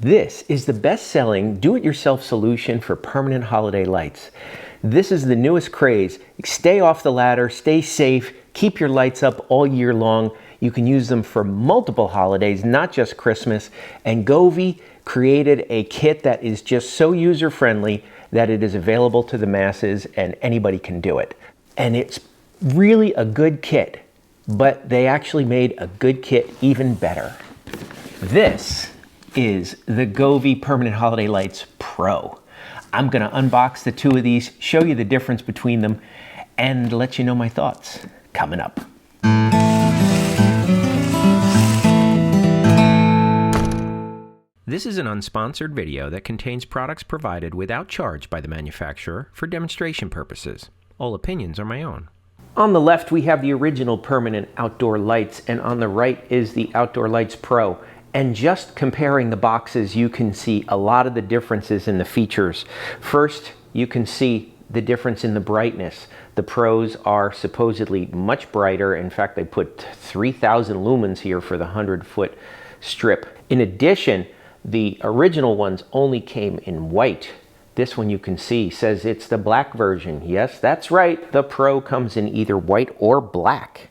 This is the best-selling do-it-yourself solution for permanent holiday lights. This is the newest craze. Stay off the ladder, stay safe, keep your lights up all year long. You can use them for multiple holidays, not just Christmas. And Govee created a kit that is just so user-friendly that it is available to the masses and anybody can do it. And it's really a good kit, but they actually made a good kit even better. This is the Govee Permanent Holiday Lights Pro. I'm going to unbox the two of these, show you the difference between them, and let you know my thoughts coming up. This is an unsponsored video that contains products provided without charge by the manufacturer for demonstration purposes. All opinions are my own. On the left, we have the original permanent outdoor lights, and on the right is the Outdoor Lights Pro. And just comparing the boxes, you can see a lot of the differences in the features. First, you can see the difference in the brightness. The Pros are supposedly much brighter. In fact, they put 3,000 lumens here for the 100-foot strip. In addition, the original ones only came in white. This one you can see says it's the black version. Yes, that's right. The Pro comes in either white or black.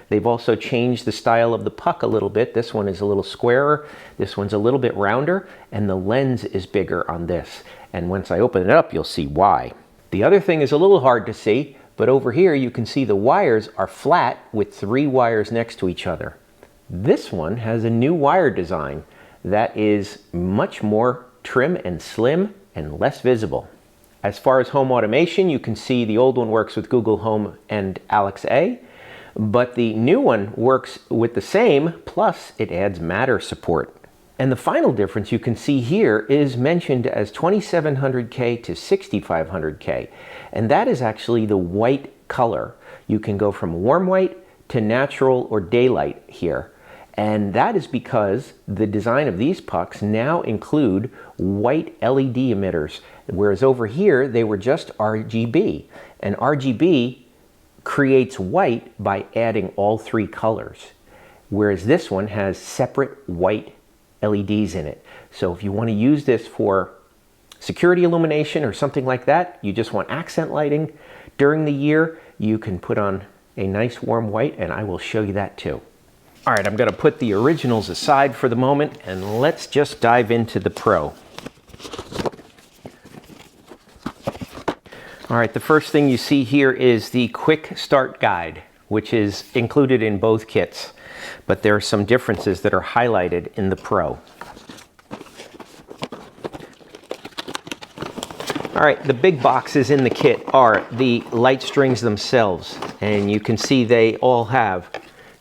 They've also changed the style of the puck a little bit. This one is a little squarer, this one's a little bit rounder, and the lens is bigger on this. And once I open it up, you'll see why. The other thing is a little hard to see, but over here you can see the wires are flat with 3 wires next to each other. This one has a new wire design that is much more trim and slim and less visible. As far as home automation, you can see the old one works with Google Home and Alexa, but the new one works with the same, plus it adds Matter support. And the final difference you can see here is mentioned as 2700K to 6500K, and that is actually the white color. You can go from warm white to natural or daylight here. And that is because the design of these pucks now include white LED emitters, whereas over here they were just RGB. And RGB creates white by adding all 3 colors, whereas this one has separate white LEDs in it. So if you want to use this for security illumination or something like that, you just want accent lighting during the year, you can put on a nice warm white, and I will show you that too. All right, I'm going to put the originals aside for the moment, and let's just dive into the Pro. All right, the first thing you see here is the quick start guide, which is included in both kits, but there are some differences that are highlighted in the Pro. All right, the big boxes in the kit are the light strings themselves, and you can see they all have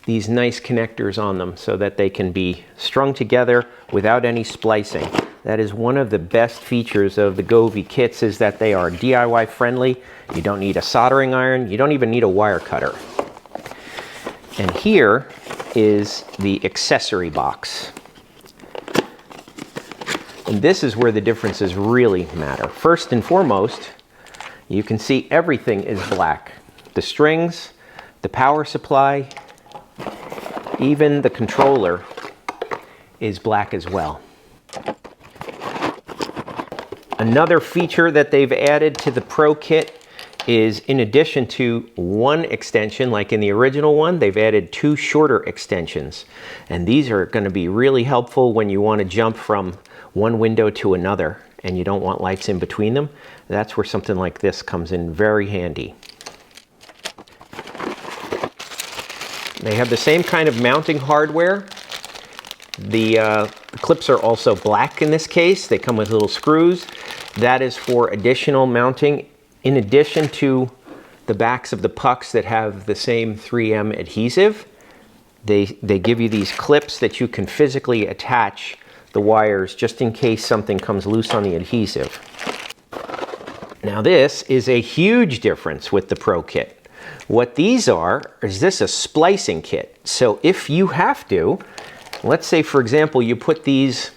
these nice connectors on them so that they can be strung together without any splicing. That is one of the best features of the Govee kits, is that they are DIY friendly. You don't need a soldering iron. You don't even need a wire cutter. And here is the accessory box. And this is where the differences really matter. First and foremost, you can see everything is black. The strings, the power supply, even the controller is black as well. Another feature that they've added to the Pro kit is, in addition to one extension, like in the original one, they've added 2 shorter extensions. And these are going to be really helpful when you want to jump from one window to another and you don't want lights in between them. That's where something like this comes in very handy. They have the same kind of mounting hardware. The clips are also black in this case. They come with little screws. That is for additional mounting, in addition to the backs of the pucks that have the same 3M adhesive. They give you these clips that you can physically attach the wires just in case something comes loose on the adhesive. Now this is a huge difference with the Pro kit. What these are, is this a splicing kit. So if you have to, let's say for example you put these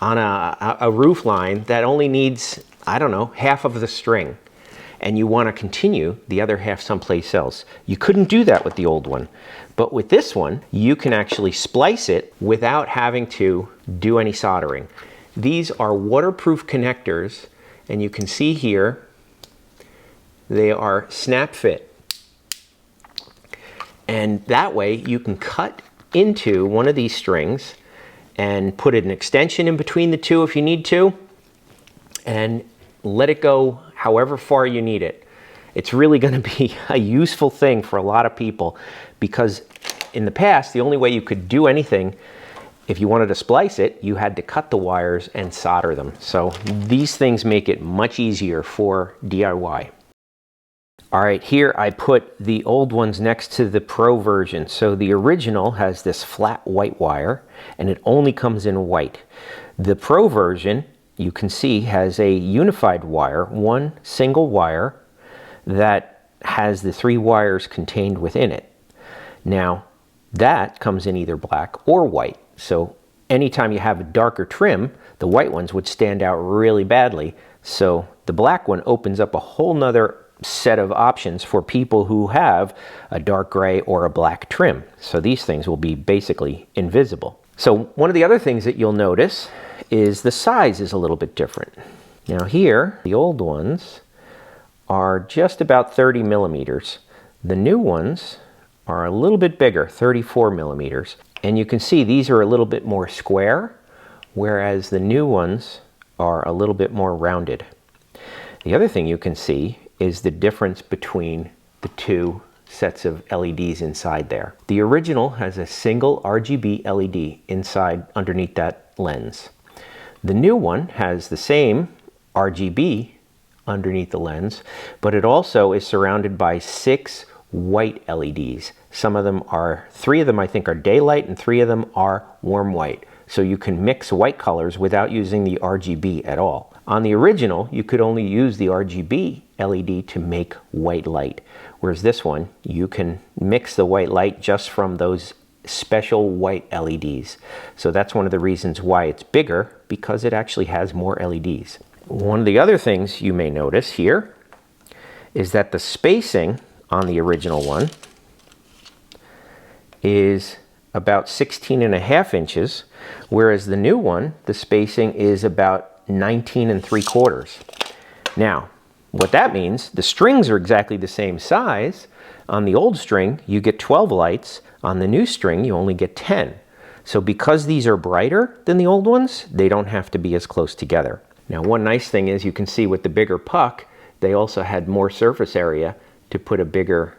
on a roof line that only needs, I don't know, half of the string, and you want to continue the other half someplace else. You couldn't do that with the old one. But with this one, you can actually splice it without having to do any soldering. These are waterproof connectors, and you can see here they are snap fit. And that way you can cut into one of these strings and put an extension in between the two if you need to, and let it go however far you need it. It's really going to be a useful thing for a lot of people, because in the past, the only way you could do anything, if you wanted to splice it, you had to cut the wires and solder them. So these things make it much easier for DIY. All right, here I put the old ones next to the Pro version. So the original has this flat white wire, and it only comes in white. The Pro version, you can see, has a unified wire, one single wire that has the 3 wires contained within it. Now, that comes in either black or white. So anytime you have a darker trim, the white ones would stand out really badly. So the black one opens up a whole nother set of options for people who have a dark gray or a black trim. So these things will be basically invisible. So one of the other things that you'll notice is the size is a little bit different. Now here, the old ones are just about 30 millimeters. The new ones are a little bit bigger, 34 millimeters. And you can see these are a little bit more square, whereas the new ones are a little bit more rounded. The other thing you can see is the difference between the two sets of LEDs inside there. The original has a single RGB LED inside underneath that lens. The new one has the same RGB underneath the lens, but it also is surrounded by 6 white LEDs. Some of them are, 3 of them I think are daylight, and 3 of them are warm white. So you can mix white colors without using the RGB at all. On the original, you could only use the RGB LED to make white light, whereas this one, you can mix the white light just from those special white LEDs. So that's one of the reasons why it's bigger, because it actually has more LEDs. One of the other things you may notice here is that the spacing on the original one is about 16.5 inches, whereas the new one, the spacing is about 19 3/4. Now, what that means, the strings are exactly the same size. On the old string, you get 12 lights. On the new string, you only get 10. So because these are brighter than the old ones, they don't have to be as close together. Now, one nice thing is you can see with the bigger puck, they also had more surface area to put a bigger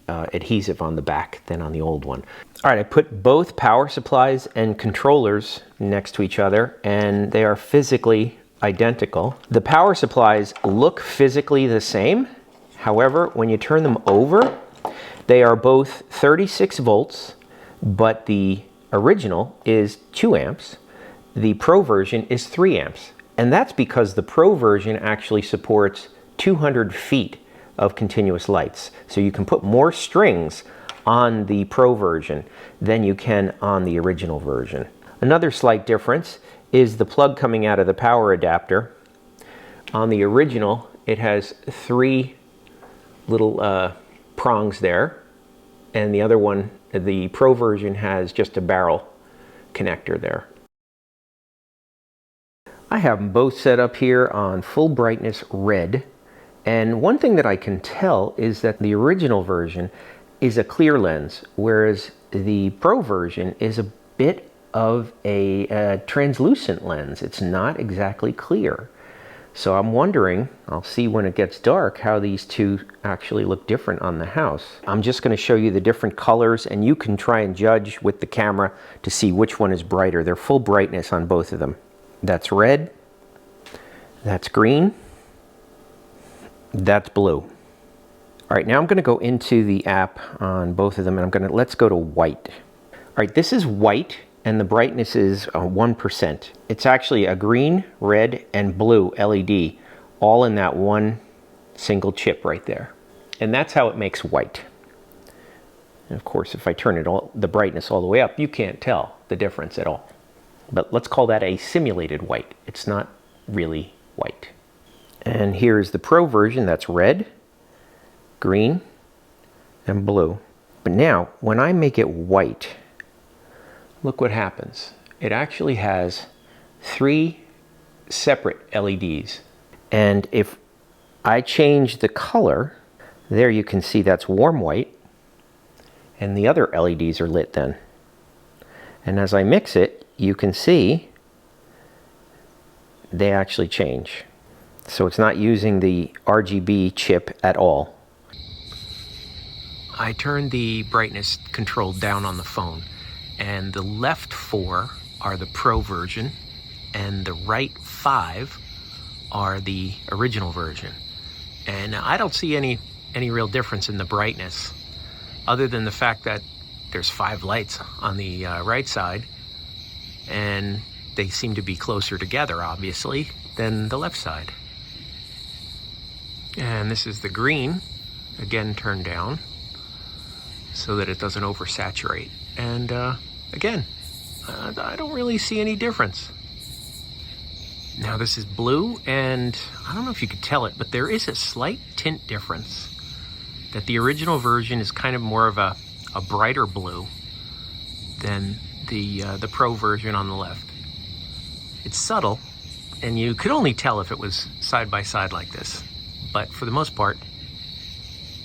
adhesive on the back than on the old one. All right, I put both power supplies and controllers next to each other, and they are physically identical. The power supplies look physically the same. However, when you turn them over, they are both 36 volts, but the original is 2 amps. The Pro version is 3 amps. And that's because the Pro version actually supports 200 feet of continuous lights. So you can put more strings on the Pro version than you can on the original version. Another slight difference is the plug coming out of the power adapter. On the original, it has 3 little prongs there, and the other one, the Pro version, has just a barrel connector there. I have them both set up here on full brightness red, and one thing that I can tell is that the original version is a clear lens, whereas the Pro version is a bit of a translucent lens. It's not exactly clear. So I'm wondering, I'll see when it gets dark, how these two actually look different on the house. I'm just going to show you the different colors, and you can try and judge with the camera to see which one is brighter. They're full brightness on both of them. That's red, that's green, that's blue. All right, now I'm going to go into the app on both of them, and let's go to white. All right, this is white, and the brightness is 1%. It's actually a green, red, and blue LED, all in that one single chip right there. And that's how it makes white. And of course, if I turn the brightness all the way up, you can't tell the difference at all. But let's call that a simulated white. It's not really white. And here's the Pro version. That's red, green, and blue. But now, when I make it white, look what happens. It actually has 3 separate LEDs. And if I change the color, there you can see that's warm white, and the other LEDs are lit then. And as I mix it, you can see they actually change. So it's not using the RGB chip at all. I turned the brightness control down on the phone, and the left 4 are the Pro version, and the right 5 are the original version. And I don't see any real difference in the brightness, other than the fact that there's 5 lights on the right side, and they seem to be closer together, obviously, than the left side. And this is the green, again turned down, so that it doesn't oversaturate. And again, I don't really see any difference. Now this is blue, and I don't know if you could tell it, but there is a slight tint difference. That the original version is kind of more of a brighter blue than the Pro version on the left. It's subtle, and you could only tell if it was side by side like this. But for the most part,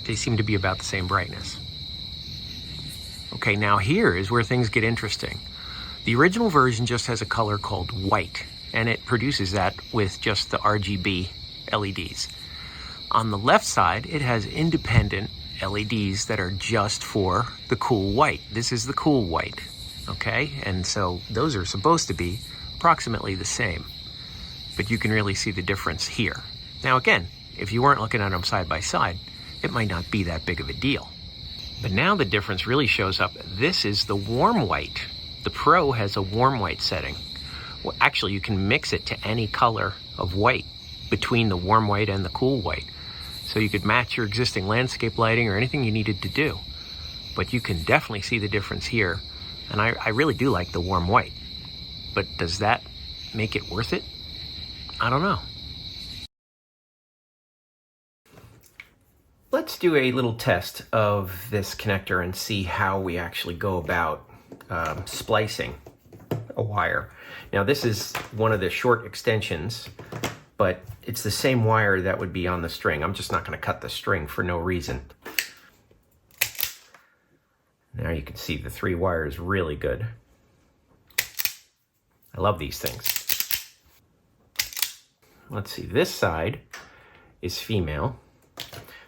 they seem to be about the same brightness. Okay, now here is where things get interesting. The original version just has a color called white, and it produces that with just the RGB LEDs. On the left side, it has independent LEDs that are just for the cool white. This is the cool white, okay? And so those are supposed to be approximately the same, but you can really see the difference here. Now again, if you weren't looking at them side by side, it might not be that big of a deal. But now the difference really shows up. This is the warm white. The Pro has a warm white setting. Well, actually, you can mix it to any color of white between the warm white and the cool white. So you could match your existing landscape lighting or anything you needed to do. But you can definitely see the difference here. And I really do like the warm white. But does that make it worth it? I don't know. Let's do a little test of this connector and see how we actually go about splicing a wire. Now this is one of the short extensions, but it's the same wire that would be on the string. I'm just not going to cut the string for no reason. Now you can see the 3 wires really good. I love these things. Let's see, this side is female.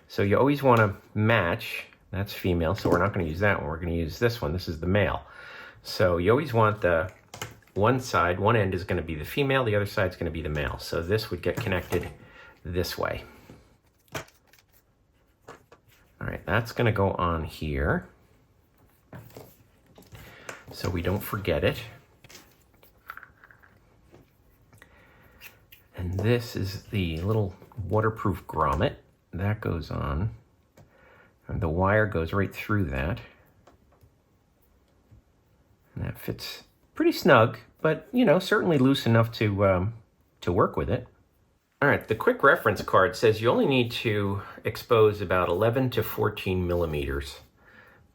So you always want to match, that's female, so we're not going to use that one, we're going to use this one, this is the male. So you always want the one side, one end is going to be the female, the other side is going to be the male. So this would get connected this way. All right, that's going to go on here, so we don't forget it. And this is the little waterproof grommet. That goes on, and the wire goes right through that. And that fits pretty snug, but you know, certainly loose enough to work with it. All right, the quick reference card says you only need to expose about 11 to 14 millimeters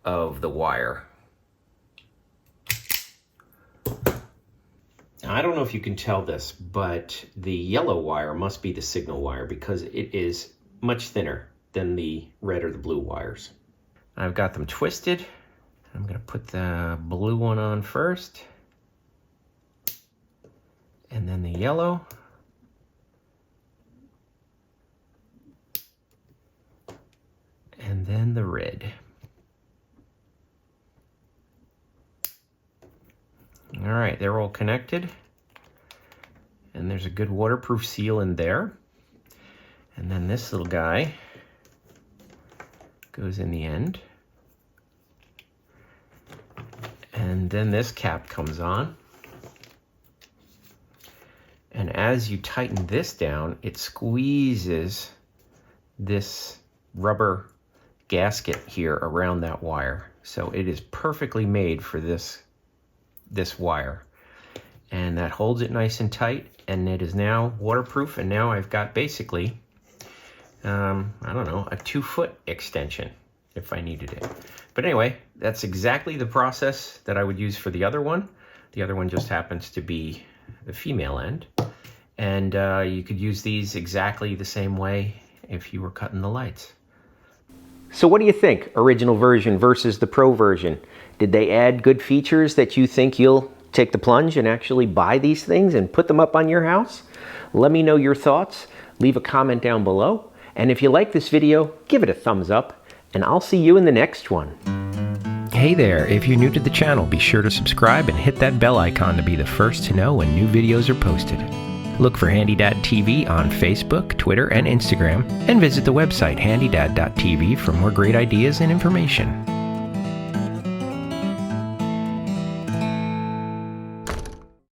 of the wire. I don't know if you can tell this, but the yellow wire must be the signal wire because it is much thinner than the red or the blue wires. I've got them twisted. I'm going to put the blue one on first, and then the yellow, and then the red. All right, they're all connected, and there's a good waterproof seal in there. And then this little guy goes in the end. And then this cap comes on. And as you tighten this down, it squeezes this rubber gasket here around that wire. So it is perfectly made for this wire. And that holds it nice and tight, and it is now waterproof, and now I've got basically I don't know, a 2-foot extension if I needed it. But anyway, that's exactly the process that I would use for the other one. The other one just happens to be the female end. And you could use these exactly the same way if you were cutting the lights. So what do you think? Original version versus the Pro version. Did they add good features that you think you'll take the plunge and actually buy these things and put them up on your house? Let me know your thoughts. Leave a comment down below. And if you like this video, give it a thumbs up. And I'll see you in the next one. Hey there, if you're new to the channel, be sure to subscribe and hit that bell icon to be the first to know when new videos are posted. Look for HandyDadTV on Facebook, Twitter, and Instagram, and visit the website HandyDadTV for more great ideas and information.